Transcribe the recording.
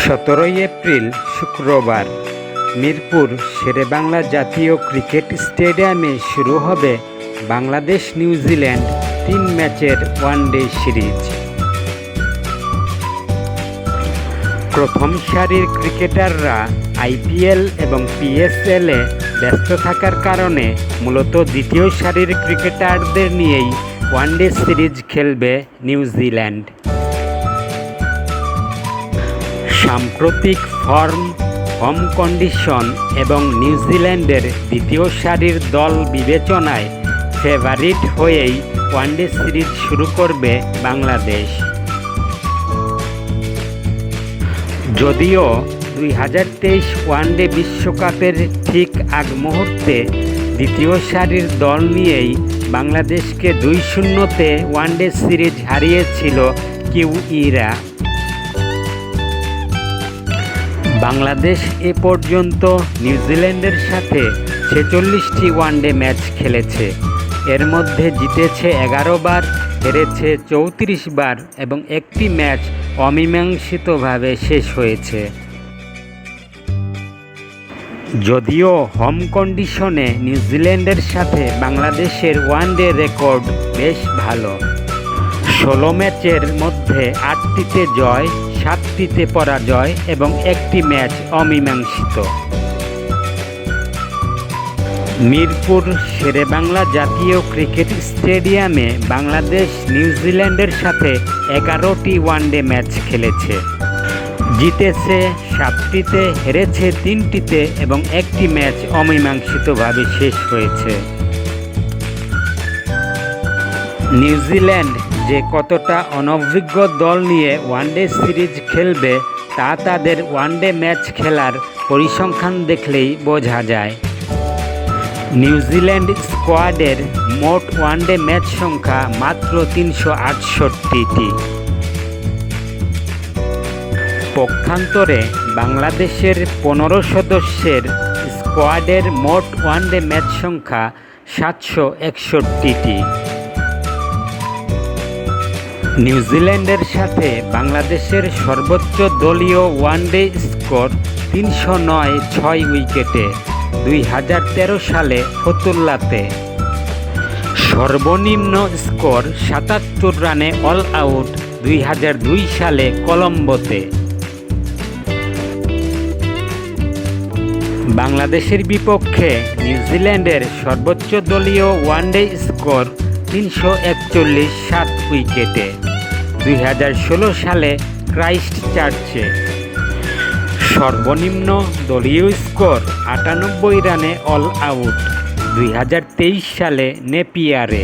17 April শুক্রবার মিরপুর শেরেবাংলা জাতীয় cricket স্টেডিয়ামে শুরু হবে বাংলাদেশ নিউজিল্যান্ড 3 ম্যাচের ওয়ানডে সিরিজ। প্রথম সারির ক্রিকেটাররা আইপিএল এবং পিএসএলে ব্যস্ত থাকার কারণে মূলত দ্বিতীয় সারির ক্রিকেটারদের নিয়েই ওয়ানডে সিরিজ খেলবে নিউজিল্যান্ড। সাম্প্রতিক ফর্ম, হোম কন্ডিশন এবং নিউজিল্যান্ডের দ্বিতীয় সারির দল বিবেচনায় ফেভারিট হয়েই ওয়ানডে সিরিজ শুরু করবে বাংলাদেশ। যদিও 2023 ওয়ানডে বিশ্বকাপের ঠিক আগ মুহূর্তে দ্বিতীয় সারির দল নিয়েই বাংলাদেশকে 2-0-তে ওয়ানডে সিরিজ হারিয়েছিল কিউইরা। বাংলাদেশ এ পর্যন্ত নিউজিল্যান্ডের সাথে 46টি ওয়ানডে ম্যাচ খেলেছে। এর মধ্যে জিতেছে 11 বার, হেরেছে 34 বার এবং একটি ম্যাচ অমীমাংসিতভাবে শেষ হয়েছে। যদিও হোম কন্ডিশনে নিউজিল্যান্ডের সাথে বাংলাদেশের ওয়ানডে রেকর্ড বেশ ভালো। 16 ম্যাচের মধ্যে 8টিতে জয়, 7টিতে পরাজয় এবং একটি ম্যাচ অমীমাংসিত। মিরপুর শেরেবাংলা জাতীয় ক্রিকেট স্টেডিয়ামে বাংলাদেশ নিউজিল্যান্ডের সাথে 11টি ওয়ানডে ম্যাচ খেলেছে। জিতেছে 7টিতে, হেরেছে 3টিতে এবং একটি ম্যাচ অমীমাংসিতভাবে শেষ হয়েছে। নিউজিল্যান্ড যে কতটা অনভিজ্ঞ দল নিয়ে ওয়ানডে সিরিজ খেলবে তা তাদের ওয়ানডে ম্যাচ খেলার পরিসংখ্যান দেখলেই বোঝা যায়। নিউজিল্যান্ড স্কোয়াডের মোট ওয়ানডে ম্যাচ সংখ্যা মাত্র 368টি। পক্ষান্তরে বাংলাদেশের 15 সদস্যের স্কোয়াডের মোট ওয়ানডে ম্যাচ সংখ্যা 761টি। নিউজিল্যান্ডের সাথে বাংলাদেশের সর্বোচ্চ দলীয় ওয়ানডে স্কোর 309 6 উইকেটে 2013 সালে ফতুল্লাতে। সর্বনিম্ন স্কোর 77 রানে অল আউট 2002 সালে কলম্বোতে। বাংলাদেশের বিপক্ষে নিউজিল্যান্ডের সর্বোচ্চ দলীয় ওয়ানডে স্কোর 341 7 উইকেটে 2016 সালে ক্রাইস্টচার্চে। সর্বনিম্ন দলীয় স্কোর 98 রানে অল আউট 2023 সালে নেপিয়ারে।